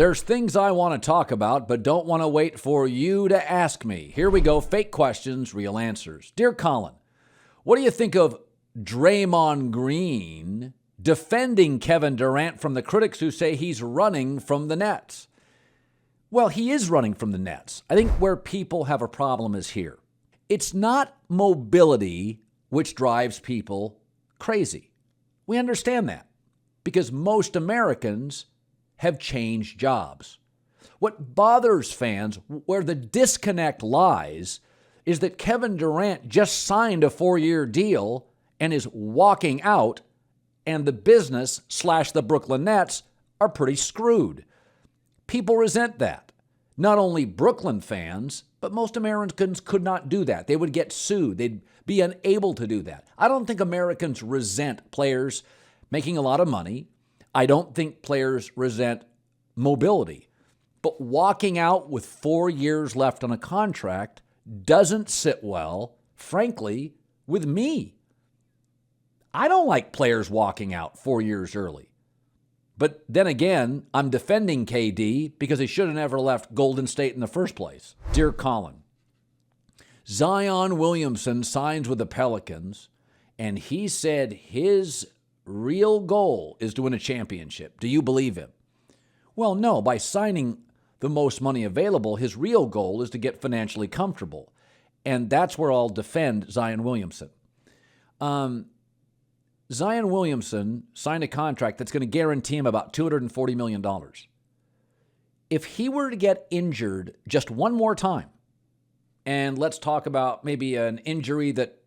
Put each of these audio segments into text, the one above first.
There's things I want to talk about, but don't want to wait for you to ask me. Here we go. Fake questions, real answers. Dear Colin, what do you think of Draymond Green defending Kevin Durant from the critics who say he's running from the Nets? Well, he is running from the Nets. I think where people have a problem is here. It's not mobility which drives people crazy. We understand that because most Americans have changed jobs. What bothers fans, where the disconnect lies, is that Kevin Durant just signed a 4-year deal and is walking out, and the business / the Brooklyn Nets are pretty screwed. People resent that. Not only Brooklyn fans, but most Americans could not do that. They would get sued. They'd be unable to do that. I don't think Americans resent players making a lot of money. I don't think players resent mobility. But walking out with 4 years left on a contract doesn't sit well, frankly, with me. I don't like players walking out 4 years early. But then again, I'm defending KD because he should have never left Golden State in the first place. Dear Colin, Zion Williamson signs with the Pelicans, and he said his real goal is to win a championship. Do you believe him? Well, no. By signing the most money available, his real goal is to get financially comfortable. And that's where I'll defend Zion Williamson. Zion Williamson signed a contract that's going to guarantee him about $240 million. If he were to get injured just one more time, and let's talk about maybe an injury that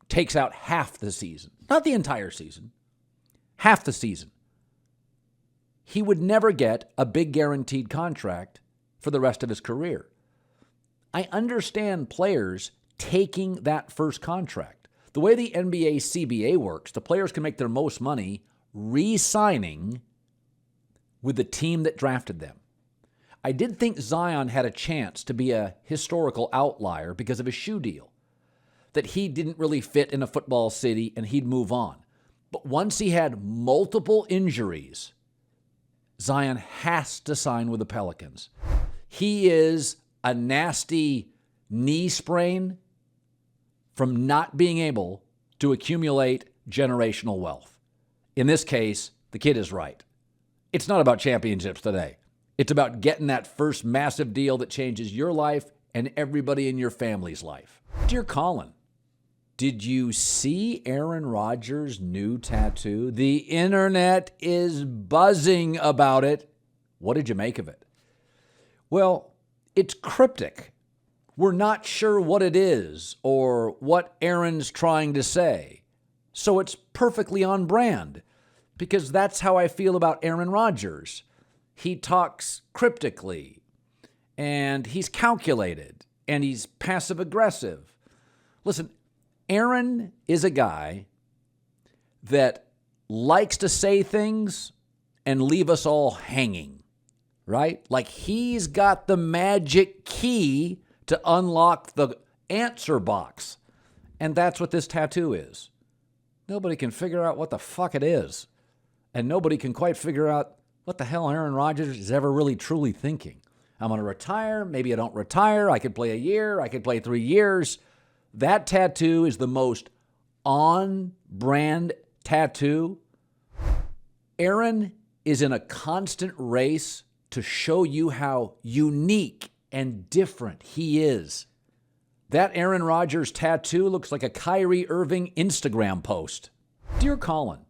takes out half the season, not the entire season, half the season, he would never get a big guaranteed contract for the rest of his career. I understand players taking that first contract. The way the NBA CBA works, the players can make their most money re-signing with the team that drafted them. I did think Zion had a chance to be a historical outlier because of his shoe deal, that he didn't really fit in a football city and he'd move on. But once he had multiple injuries, Zion has to sign with the Pelicans. He is a nasty knee sprain from not being able to accumulate generational wealth. In this case, the kid is right. It's not about championships today. It's about getting that first massive deal that changes your life and everybody in your family's life. Dear Colin, did you see Aaron Rodgers' new tattoo? The internet is buzzing about it. What did you make of it? Well, it's cryptic. We're not sure what it is or what Aaron's trying to say. So it's perfectly on brand because that's how I feel about Aaron Rodgers. He talks cryptically and he's calculated and he's passive aggressive. Listen, Aaron is a guy that likes to say things and leave us all hanging, right? Like he's got the magic key to unlock the answer box. And that's what this tattoo is. Nobody can figure out what the fuck it is. And nobody can quite figure out what the hell Aaron Rodgers is ever really truly thinking. I'm going to retire. Maybe I don't retire. I could play a year. I could play 3 years. That tattoo is the most on-brand tattoo. Aaron is in a constant race to show you how unique and different he is. That Aaron Rodgers tattoo looks like a Kyrie Irving Instagram post. Dear Colin,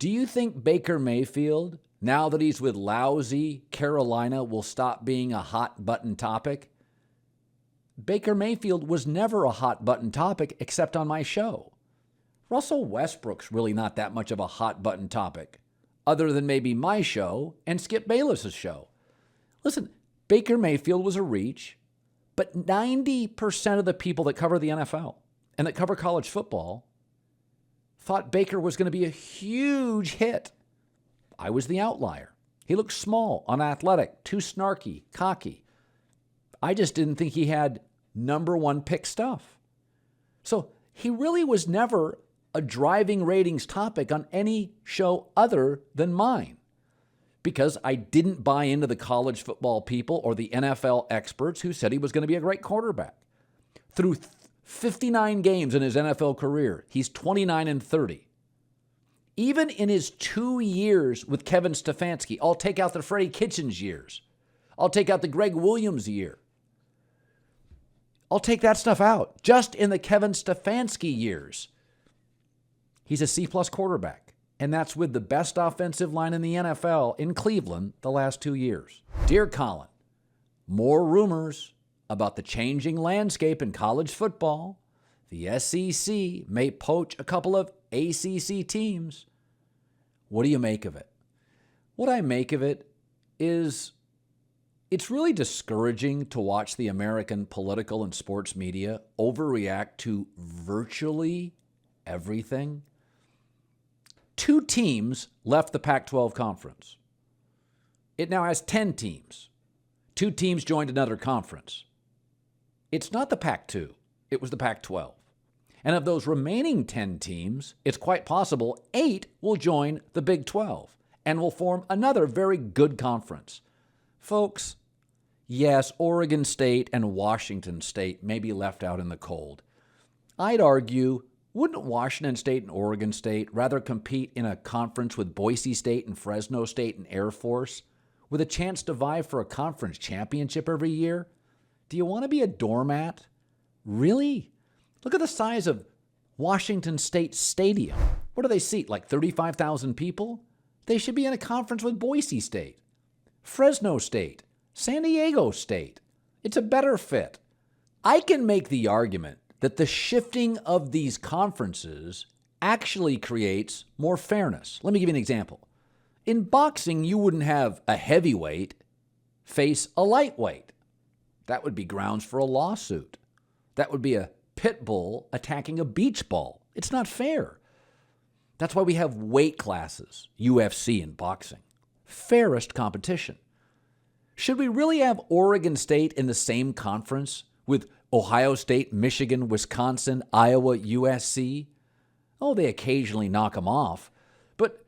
do you think Baker Mayfield, now that he's with lousy Carolina, will stop being a hot-button topic? Baker Mayfield was never a hot-button topic except on my show. Russell Westbrook's really not that much of a hot-button topic, other than maybe my show and Skip Bayless's show. Listen, Baker Mayfield was a reach, but 90% of the people that cover the NFL and that cover college football thought Baker was going to be a huge hit. I was the outlier. He looked small, unathletic, too snarky, cocky. I just didn't think he had number one pick stuff. So he really was never a driving ratings topic on any show other than mine. because I didn't buy into the college football people or the NFL experts who said he was going to be a great quarterback. Through 59 games in his NFL career, he's 29-30. Even in his 2 years with Kevin Stefanski, I'll take out the Freddie Kitchens years. I'll take out the Greg Williams year. I'll take that stuff out. Just in the Kevin Stefanski years, he's a C-plus quarterback. And that's with the best offensive line in the NFL in Cleveland the last 2 years. Dear Colin, more rumors about the changing landscape in college football. The SEC may poach a couple of ACC teams. What do you make of it? What I make of it is it's really discouraging to watch the American political and sports media overreact to virtually everything. 2 teams left the Pac-12 conference. It now has 10 teams. 2 teams joined another conference. It's not the Pac-2. It was the Pac-12. And of those remaining 10 teams, it's quite possible 8 will join the Big 12 and will form another very good conference. Folks, yes, Oregon State and Washington State may be left out in the cold. I'd argue, wouldn't Washington State and Oregon State rather compete in a conference with Boise State and Fresno State and Air Force with a chance to vie for a conference championship every year? Do you want to be a doormat? Really? Look at the size of Washington State Stadium. What do they seat, like 35,000 people? They should be in a conference with Boise State, Fresno State, San Diego State. It's a better fit. I can make the argument that the shifting of these conferences actually creates more fairness. Let me give you an example. In boxing, you wouldn't have a heavyweight face a lightweight. That would be grounds for a lawsuit. That would be a pit bull attacking a beach ball. It's not fair. That's why we have weight classes, UFC and boxing. Fairest competition. Should we really have Oregon State in the same conference with Ohio State, Michigan, Wisconsin, Iowa, USC? Oh, they occasionally knock them off. But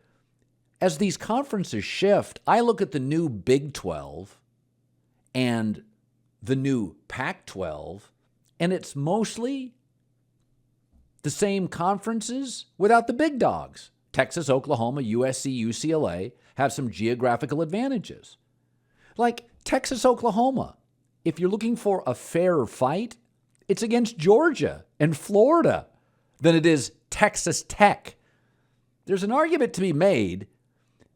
as these conferences shift, I look at the new Big 12 and the new Pac-12, and it's mostly the same conferences without the big dogs. Texas, Oklahoma, USC, UCLA have some geographical advantages. Like Texas, Oklahoma, if you're looking for a fair fight, it's against Georgia and Florida than it is Texas Tech. There's an argument to be made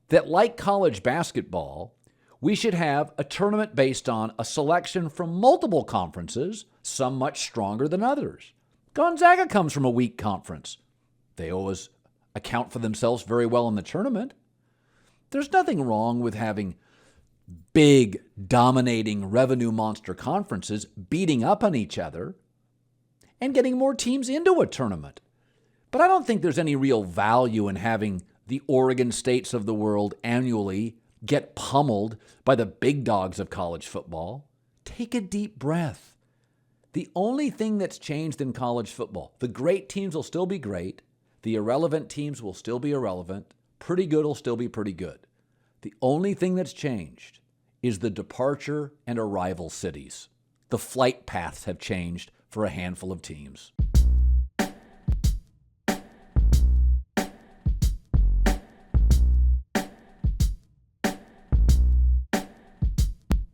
that, like college basketball, we should have a tournament based on a selection from multiple conferences, some much stronger than others. Gonzaga comes from a weak conference. They always account for themselves very well in the tournament. There's nothing wrong with having big, dominating revenue monster conferences beating up on each other and getting more teams into a tournament. But I don't think there's any real value in having the Oregon States of the world annually get pummeled by the big dogs of college football. Take a deep breath. The only thing that's changed in college football, the great teams will still be great. The irrelevant teams will still be irrelevant. Pretty good will still be pretty good. The only thing that's changed is the departure and arrival cities. The flight paths have changed for a handful of teams.